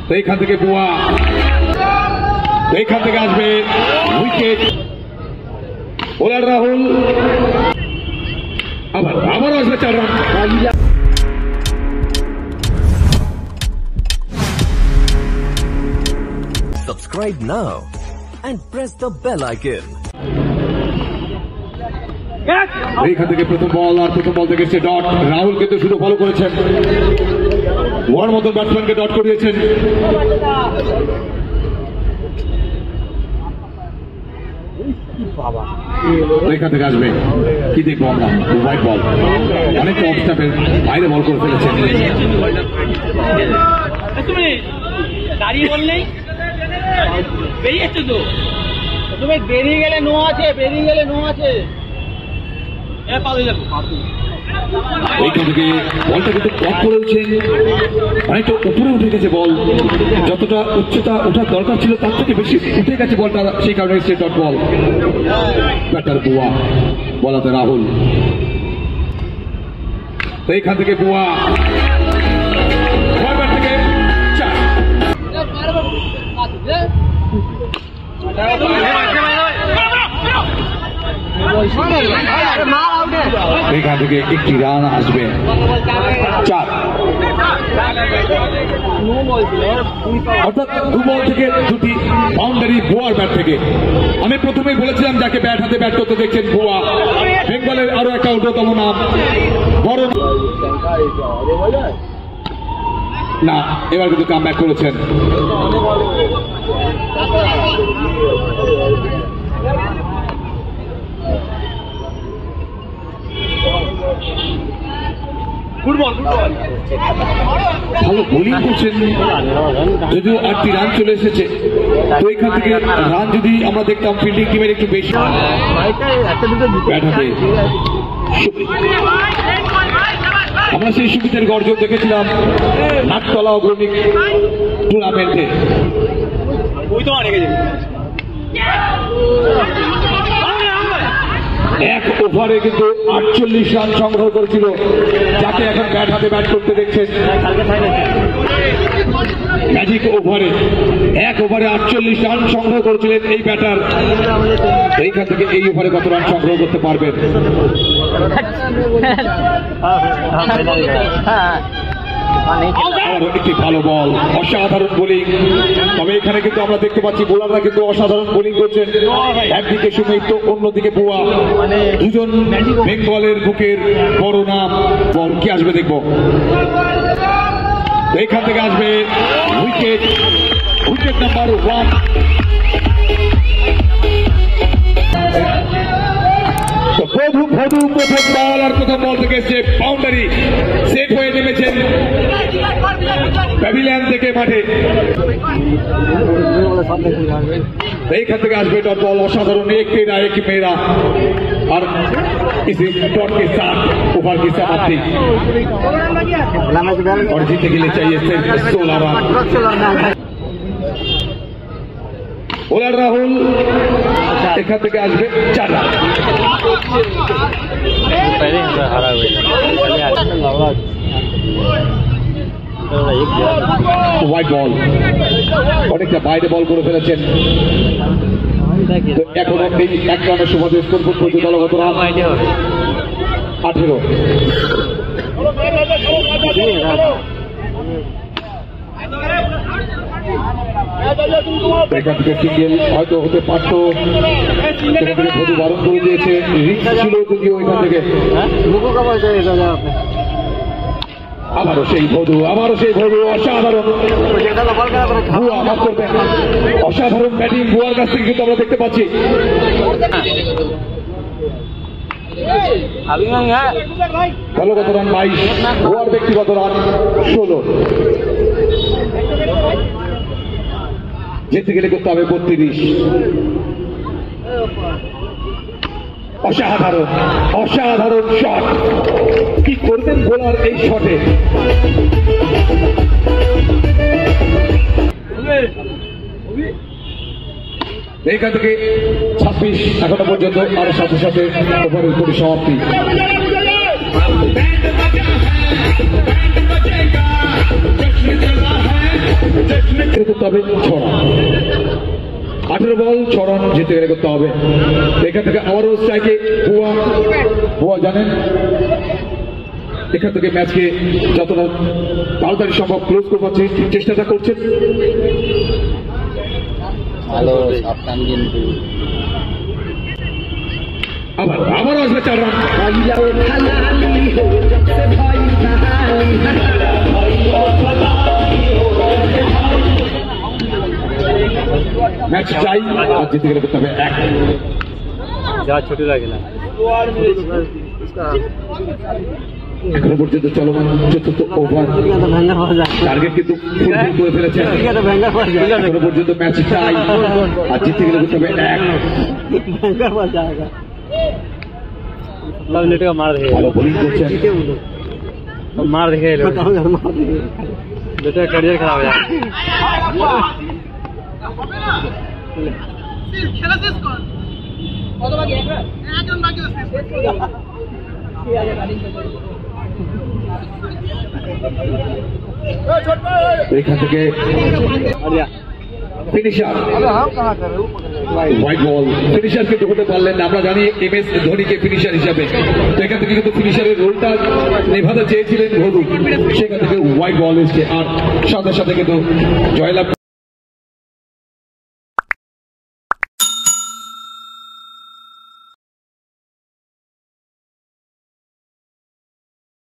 তো এইখান থেকে বুয়া, এইখান থেকে আসবে উইকেট। বোলার রাহুল, আবার আসবে 4 run. Subscribe now and press the bell icon. এইখান থেকে প্রথম বল, আর প্রথম বল থেকে ডট। রাহুল কিন্তু শুধু ফলো করেছেন, ওয়ার মতন ব্যাটসম্যানকে ডট করিয়েছেন। এখান থেকে আসবে কি দেখবো আমরা, হোয়াইট বল, অনেকটা অফ স্টাম্পের বাইরে বল করে ফেলেছেন। দাঁড়িয়ে বললেই বেরিয়েছে তো, তুমি বেরিয়ে গেলে নো আছে, বেরিয়ে গেলে নো আছে। এইখান থেকে বলটা কিন্তু ব্লক করেছেন, অনেকটা উপরে উঠে গেছে বল, যতটা উচ্চতা ওঠার দরকার ছিল তার থেকে বেশি উঠে গেছে বলটা, সেই কারণে এসছে ডট বল। ব্যাটার বুয়া, বলাতে রাহুল। এইখান থেকে বুয়া, ব্যাট থেকে 4। এখান থেকে একটি রান আসবে, 4। অর্থাৎ 2 বল থেকে 2টি বাউন্ডারি বুয়ার ব্যাট থেকে। আমি প্রথমেই বলেছিলাম যাকে ব্যাট হাতে ব্যাট করতে দেখছেন বুয়া, বেঙ্গলের আরো একটা অন্যতম নাম। বড় না, এবার কিন্তু কাম ব্যাক করেছেন। ভালো বোলিং করছেন, যদিও 8টি রান চলে এসেছে। তো এখান থেকে রান যদি আমরা দেখতাম ফিল্ডিং টিমের একটু বেশি। ব্যাট হাতে আমরা সেই সুবিধার গর্জন দেখেছিলাম নাটতলা অগ্রণিক টুর্নামেন্টে। এক ওভারে কিন্তু 48 রান সংগ্রহ করেছিল, যাকে এখন ব্যাট হাতে ব্যাট করতে দেখছেন। ম্যাজিক ওভারে 1 ওভারে 48 রান সংগ্রহ করেছিলেন এই ব্যাটার। এইখান থেকে এই ওভারে কত রান সংগ্রহ করতে পারবেন? একটি ভালো বল, অসাধারণ বোলিং। তবে এখানে কিন্তু আমরা দেখতে পাচ্ছি বোলাররা কিন্তু অসাধারণ বোলিং করছেন। একদিকে সুমিত, অন্যদিকে বুয়া, দুজন বেঙ্গলের বুকের বড় নাম। বল কি আসবে দেখবো। এখান থেকে আসবে উইকেট, উইকেট নাম্বার 1। প্রথম বল, আর প্রথম বল থেকে এসছে বাউন্ডারি, সেট হয়ে নেমেছেন প্যাভিলিয়ন থেকে মাঠে। এইখান থেকে আসবে ডট বল, অসাধারণ। एक तेरा एक मेरा, और इसी डॉट के साथ ओवर की समाप्ति, और जीतने के लिए चाहिए सिर्फ 16 रन। বোলার রাহুল, এখান থেকে আসবে 4 রান। হোয়াইট বল, অনেকটা বাইরে বল করে ফেলেছেন। এখন অব্দি 1 রানের সুবাদে স্কোর করতে দলগত রান 18। এখান থেকে সিঙ্গেল হয়তো হতে পারত, সেখান থেকে ভদু বারণ করে দিয়েছে। রিস্ক ছিল যদিও এখান থেকে। আবারও সেই ভদু, অসাধারণ। বুয়া মাফ করবেন, অসাধারণ ব্যাটিং বুয়ার কাছ থেকে কিন্তু আমরা দেখতে পাচ্ছি। দলগত রান 22, বুয়ার ব্যক্তিগত রান 16। যেতে গেলে করতে হবে 32। অসাধারণ শট, কি করবেন বোলার এই শটে। এইখান থেকে 26 এখনো পর্যন্ত, আর সাথে সাথে ওভারের পরিসমাপ্তি। जश्न चला है, जश्न করতে হবে 6 রান। 18 বল 6 রান জিতে গেলে করতে হবে। এখান থেকে আবারও স্ট্রাইকে ভুয়া জানেন এখান থেকে ম্যাচকে যতটা তাড়াতাড়ি সম্ভব ক্লোজ করবার চেষ্টাটা করছেন। ভালো সাবধান কিন্তু আবার আসবে 4 রান। ম্যাচ চাই আর জিতে গেলে করতে হবে 1। যা ছোট লাগে না এখনো পর্যন্ত চলমান 4th ওভার, টার্গেট কিন্তু ফুলফিল করে ফেলেছেন। এখনো পর্যন্ত ম্যাচ চাই আর জিতে গেলে করতে হবে 1। ভালো বোলিং করছেন, মার দেখে এলো ক্যারিয়ার খারাপ হয়ে যাবে। খেলা শেষ কর কত বাকি একজন বাকি আছে এখান থেকে ফিনিশার হোয়াইট বল, ফিনিশার কিন্তু হতে পারলেন না। আমরা জানি MS ধোনিকে ফিনিশার হিসাবে, তো এখান থেকে কিন্তু ফিনিশারের রোলটা নেভাতে চেয়েছিলেন ধোনি, সেখান থেকে হোয়াইট বল এসছে আর সাথে সাথে কিন্তু জয়লাভ